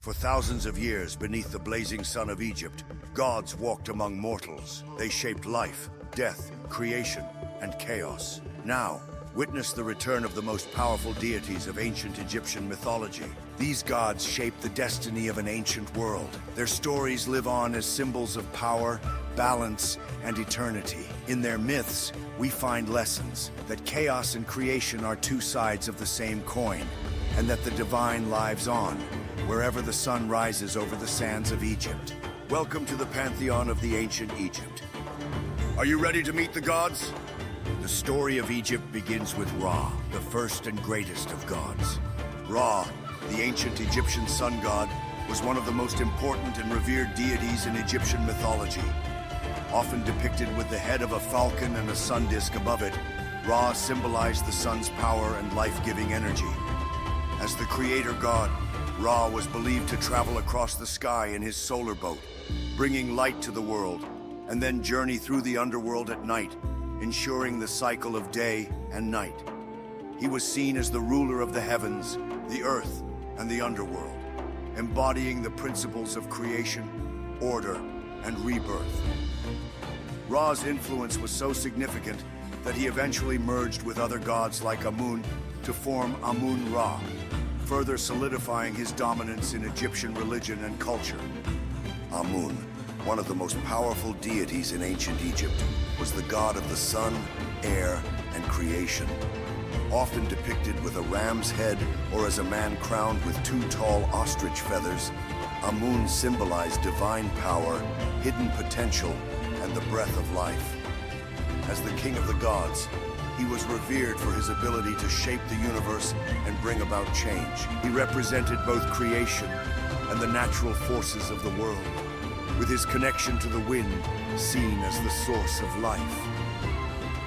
For thousands of years beneath the blazing sun of Egypt, gods walked among mortals. They shaped life, death, creation, and chaos. Now, witness the return of the most powerful deities of ancient Egyptian mythology. These gods shaped the destiny of an ancient world. Their stories live on as symbols of power, balance, and eternity. In their myths, we find lessons that chaos and creation are two sides of the same coin, and that the divine lives on, wherever the sun rises over the sands of Egypt. Welcome to the pantheon of the ancient Egypt. Are you ready to meet the gods? The story of Egypt begins with Ra, the first and greatest of gods. Ra, the ancient Egyptian sun god, was one of the most important and revered deities in Egyptian mythology. Often depicted with the head of a falcon and a sun disk above it, Ra symbolized the sun's power and life-giving energy. As the creator god, Ra was believed to travel across the sky in his solar boat, bringing light to the world, and then journey through the underworld at night, ensuring the cycle of day and night. He was seen as the ruler of the heavens, the earth, and the underworld, embodying the principles of creation, order, and rebirth. Ra's influence was so significant that he eventually merged with other gods like Amun to form Amun-Ra, further solidifying his dominance in Egyptian religion and culture. Amun, one of the most powerful deities in ancient Egypt, was the god of the sun, air, and creation. Often depicted with a ram's head or as a man crowned with two tall ostrich feathers, Amun symbolized divine power, hidden potential, and the breath of life. As the king of the gods, he was revered for his ability to shape the universe and bring about change. He represented both creation and the natural forces of the world, with his connection to the wind seen as the source of life.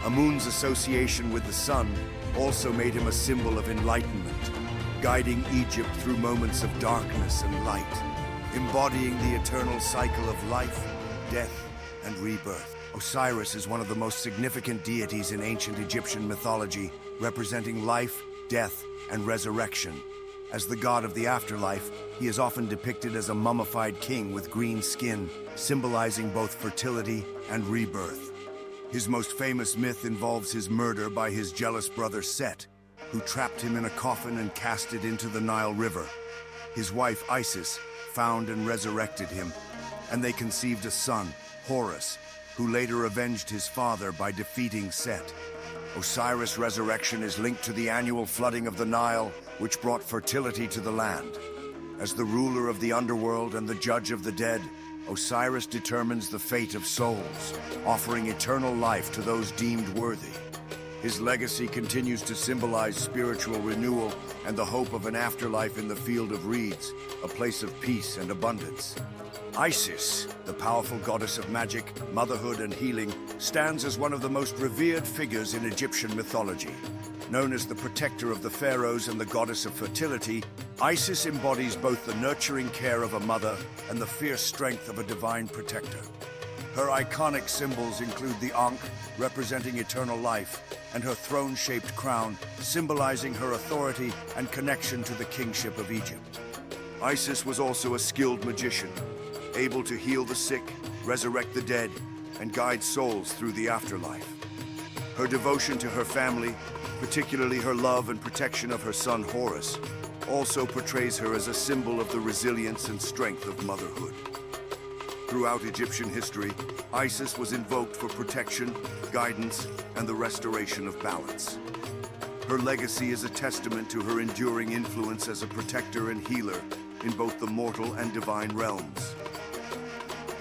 Amun's association with the sun also made him a symbol of enlightenment, guiding Egypt through moments of darkness and light, embodying the eternal cycle of life, death, and rebirth. Osiris is one of the most significant deities in ancient Egyptian mythology, representing life, death, and resurrection. As the god of the afterlife, he is often depicted as a mummified king with green skin, symbolizing both fertility and rebirth. His most famous myth involves his murder by his jealous brother Set, who trapped him in a coffin and cast it into the Nile River. His wife Isis found and resurrected him, and they conceived a son, Horus, who later avenged his father by defeating Set. Osiris' resurrection is linked to the annual flooding of the Nile, which brought fertility to the land. As the ruler of the underworld and the judge of the dead, Osiris determines the fate of souls, offering eternal life to those deemed worthy. His legacy continues to symbolize spiritual renewal and the hope of an afterlife in the field of reeds, a place of peace and abundance. Isis, the powerful goddess of magic, motherhood, and healing, stands as one of the most revered figures in Egyptian mythology. Known as the protector of the pharaohs and the goddess of fertility, Isis embodies both the nurturing care of a mother and the fierce strength of a divine protector. Her iconic symbols include the Ankh, representing eternal life, and her throne-shaped crown, symbolizing her authority and connection to the kingship of Egypt. Isis was also a skilled magician, able to heal the sick, resurrect the dead, and guide souls through the afterlife. Her devotion to her family, particularly her love and protection of her son Horus, also portrays her as a symbol of the resilience and strength of motherhood. Throughout Egyptian history, Isis was invoked for protection, guidance, and the restoration of balance. Her legacy is a testament to her enduring influence as a protector and healer in both the mortal and divine realms.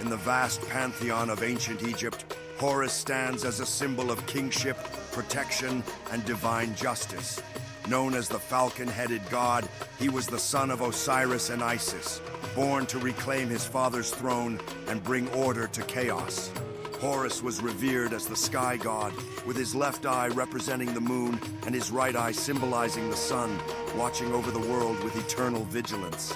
In the vast pantheon of ancient Egypt, Horus stands as a symbol of kingship, protection, and divine justice. Known as the falcon-headed god, he was the son of Osiris and Isis, born to reclaim his father's throne and bring order to chaos. Horus was revered as the sky god, with his left eye representing the moon and his right eye symbolizing the sun, watching over the world with eternal vigilance.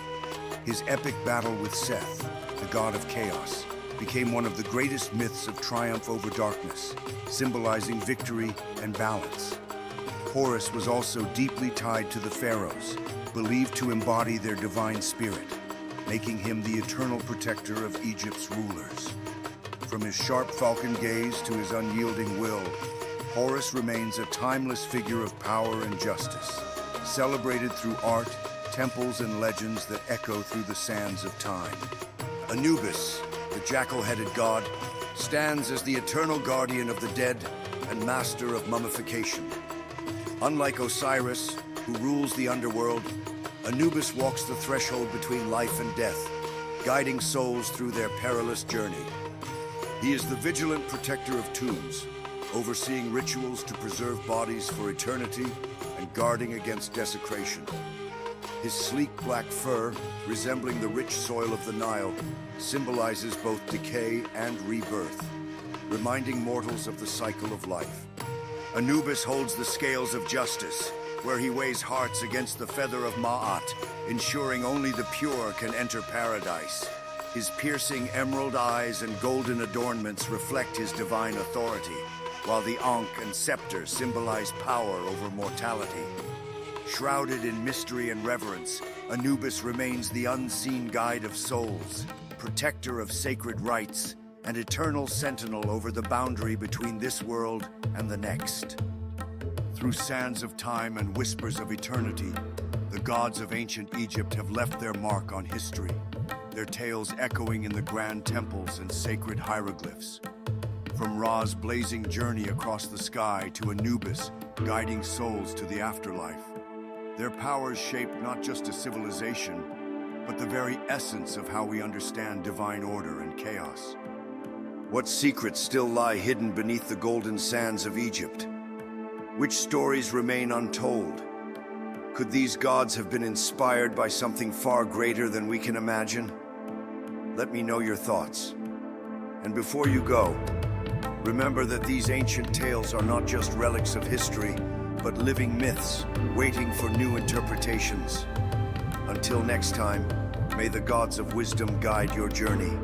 His epic battle with Seth, the god of chaos, became one of the greatest myths of triumph over darkness, symbolizing victory and balance. Horus was also deeply tied to the pharaohs, believed to embody their divine spirit. making him the eternal protector of Egypt's rulers. From his sharp falcon gaze to his unyielding will, Horus remains a timeless figure of power and justice, celebrated through art, temples, and legends that echo through the sands of time. Anubis, the jackal-headed god, stands as the eternal guardian of the dead and master of mummification. Unlike Osiris, who rules the underworld, Anubis walks the threshold between life and death, guiding souls through their perilous journey. He is the vigilant protector of tombs, overseeing rituals to preserve bodies for eternity and guarding against desecration. His sleek black fur, resembling the rich soil of the Nile, symbolizes both decay and rebirth, reminding mortals of the cycle of life. Anubis holds the scales of justice, where he weighs hearts against the feather of Ma'at, ensuring only the pure can enter paradise. His piercing emerald eyes and golden adornments reflect his divine authority, while the Ankh and scepter symbolize power over mortality. Shrouded in mystery and reverence, Anubis remains the unseen guide of souls, protector of sacred rites, and eternal sentinel over the boundary between this world and the next. Through sands of time and whispers of eternity, the gods of ancient Egypt have left their mark on history, their tales echoing in the grand temples and sacred hieroglyphs. From Ra's blazing journey across the sky to Anubis guiding souls to the afterlife, their powers shape not just a civilization, but the very essence of how we understand divine order and chaos. What secrets still lie hidden beneath the golden sands of Egypt? Which stories remain untold? Could these gods have been inspired by something far greater than we can imagine? Let me know your thoughts. And before you go, remember that these ancient tales are not just relics of history, but living myths waiting for new interpretations. Until next time, may the gods of wisdom guide your journey.